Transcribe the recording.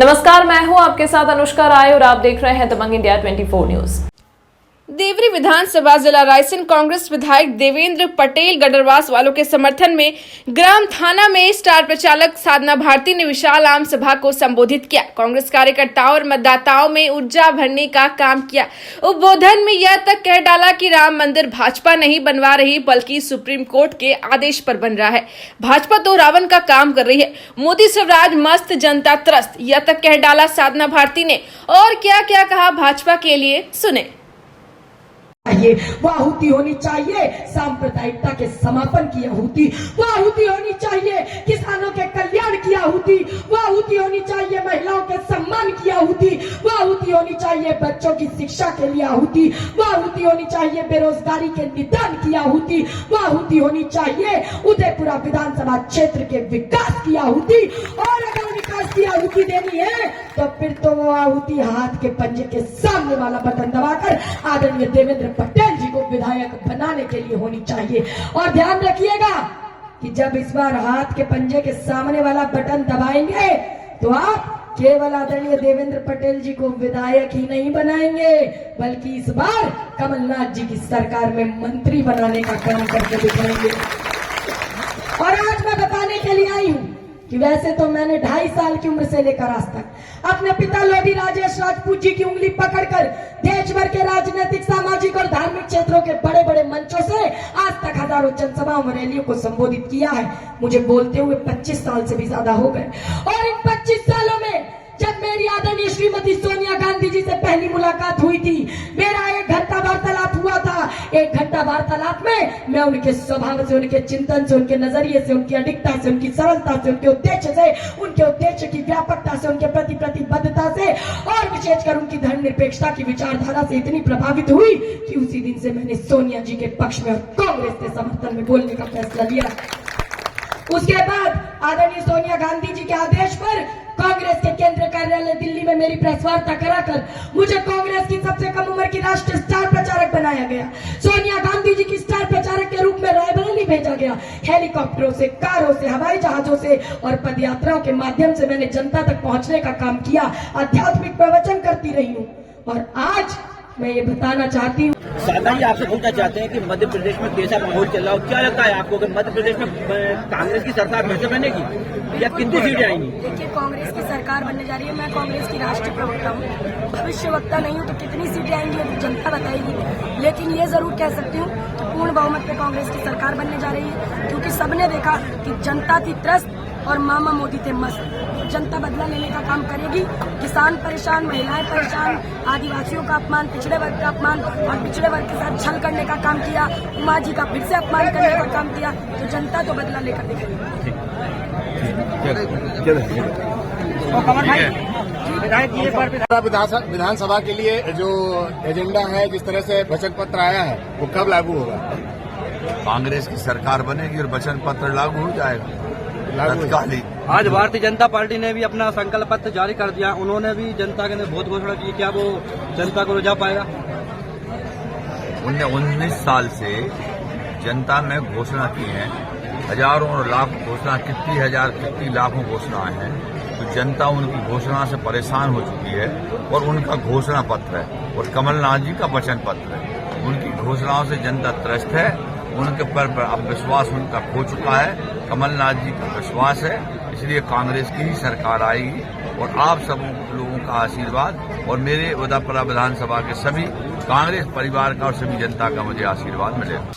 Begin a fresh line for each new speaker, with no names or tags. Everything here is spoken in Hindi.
नमस्कार, मैं हूं आपके साथ अनुष्का राय और आप देख रहे हैं दबंग इंडिया 24 न्यूज।
देवरी विधानसभा जिला रायसेन कांग्रेस विधायक देवेंद्र पटेल गडरवास वालों के समर्थन में ग्राम थाना में स्टार प्रचारक साधना भारती ने विशाल आम सभा को संबोधित किया। कांग्रेस कार्यकर्ताओं और मतदाताओं में ऊर्जा भरने का काम किया। उद्बोधन में यह तक कह डाला कि राम मंदिर भाजपा नहीं बनवा रही बल्कि सुप्रीम कोर्ट के आदेश पर बन रहा है। भाजपा तो रावण का काम कर रही है, मोदी स्वराज मस्त जनता त्रस्त, यह तक कह डाला साधना भारती ने। और क्या क्या कहा भाजपा के लिए, सुने।
वो आहुति होनी चाहिए सांप्रदायिकता के समापन की आहुति, वो आहुति होनी चाहिए किसानों के कल्याण की आहुति, वो आहुति होनी चाहिए महिलाओं के सम्मान की आहुति, वो आहुति होनी चाहिए बच्चों की शिक्षा के लिए आहुति, वो आहुति होनी चाहिए बेरोजगारी के निदान की आहुति, वो आहुति होनी चाहिए उदयपुरा विधानसभा क्षेत्र के विकास की आहुति। और अगर विकास की आहुति देनी है तो फिर तो वो आहुति हाथ के पंजे के सामने वाला बटन दबाकर आदरणीय देवेंद्र पटेल जी को विधायक बनाने के लिए होनी चाहिए। और ध्यान रखिएगा कि जब इस बार हाथ के पंजे के सामने वाला बटन दबाएंगे तो आप केवल आदरणीय देवेंद्र पटेल जी को विधायक ही नहीं बनाएंगे, बल्कि इस बार कमलनाथ जी की सरकार में मंत्री बनाने का काम करके दिखाएंगे। और आज मैं बताने के लिए आई हूं कि वैसे तो मैंने 2.5 साल की उम्र से लेकर आज तक अपने पिता लोधी राजेश राजपूत जी की उंगली पकड़कर देश भर के राजनीतिक, सामाजिक और धार्मिक क्षेत्रों के बड़े बड़े मंचों से आज तक हजारों जनसभाओं में रैलियों को संबोधित किया है। मुझे बोलते हुए 25 साल से भी ज्यादा हो गए। और इन 25 सालों में जब मेरी आदरणीय श्रीमती सोनिया गांधी जी से पहली मुलाकात हुई थी, मेरा 1 घंटा वार्तालाप हुआ था। 1 घंटा वार्तालाप में मैं उनके स्वभाव से, उनके चिंतन से, उनके नजरिए से, उनकी अडिगता से, उनकी सरलता से, उनके उद्देश्य की व्यापकता से, उनके प्रति प्रतिबद्धता से और विशेषकर उनकी धर्मनिरपेक्षता की विचारधारा से इतनी प्रभावित हुई कि उसी दिन से मैंने सोनिया जी के पक्ष में और कांग्रेस के समर्थन में बोलने का फैसला लिया। उसके बाद आदरणीय सोनिया गांधी जी के आदेश पर कांग्रेस के केंद्रीय कार्यालय दिल्ली में मेरी प्रेस वार्ता कराकर मुझे कांग्रेस की सबसे कम उम्र की राष्ट्रीय स्टार प्रचारक बनाया गया। सोनिया गांधी जी की स्टार प्रचारक के रूप में रायबरेली भेजा गया। हेलीकॉप्टरों से, कारों से, हवाई जहाजों से और पदयात्राओं के माध्यम से मैंने जनता तक पहुंचने का काम किया। आध्यात्मिक प्रवचन करती रही हूँ। और आज मैं ये बताना चाहती हूँ,
साधना जी आपसे पूछना चाहते हैं कि मध्य प्रदेश में कैसा माहौल चल रहा है, क्या लगता है आपको कि मध्य प्रदेश में कांग्रेस की सरकार फिर से बनेगी या कितनी सीटें आएंगी?
देखिए, कांग्रेस की सरकार बनने जा रही है। मैं कांग्रेस की राष्ट्रीय प्रवक्ता हूँ, भविष्य वक्ता नहीं हूँ, तो कितनी सीटें आएंगी तो जनता बताएगी। लेकिन ये जरूर कह सकती हूँ कि पूर्ण बहुमत पे कांग्रेस की सरकार बनने जा रही है, क्योंकि सबने देखा कि जनता थी त्रस्त और मामा मोदी थे मस्त। जनता बदला लेने का काम करेगी। किसान परेशान, महिलाएं परेशान, आदिवासियों का अपमान, पिछड़े वर्ग का अपमान और पिछड़े वर्ग के साथ छल करने का काम किया, उमा जी का फिर से अपमान करने का काम किया, तो जनता तो बदला लेकर देखेगी।
विधानसभा के लिए जो एजेंडा है, जिस तरह से वचन पत्र आया है, वो कब लागू होगा?
कांग्रेस की सरकार बनेगी और वचन पत्र लागू हो जाएगा तत्कालिक।
आज भारतीय जनता पार्टी ने भी अपना संकल्प पत्र जारी कर दिया। उन्होंने भी जनता के लिए बहुत घोषणा की, क्या वो जनता को रिझा पाएगा?
उनने 19 साल से जनता में घोषणा की है, हजारों और लाख घोषणा, कितनी हजार कितनी लाखों घोषणाएं हैं। तो जनता उनकी घोषणा से परेशान हो चुकी है और उनका घोषणा पत्र है और कमलनाथ जी का वचन पत्र है। उनकी घोषणाओं से जनता त्रस्त है, उनके पर अब विश्वास उनका खो चुका है। कमलनाथ जी का विश्वास है, इसलिए कांग्रेस की ही सरकार आएगी और आप सब लोगों का आशीर्वाद और मेरे उदयपुरा विधानसभा के सभी कांग्रेस परिवार का और सभी जनता का मुझे आशीर्वाद मिलेगा।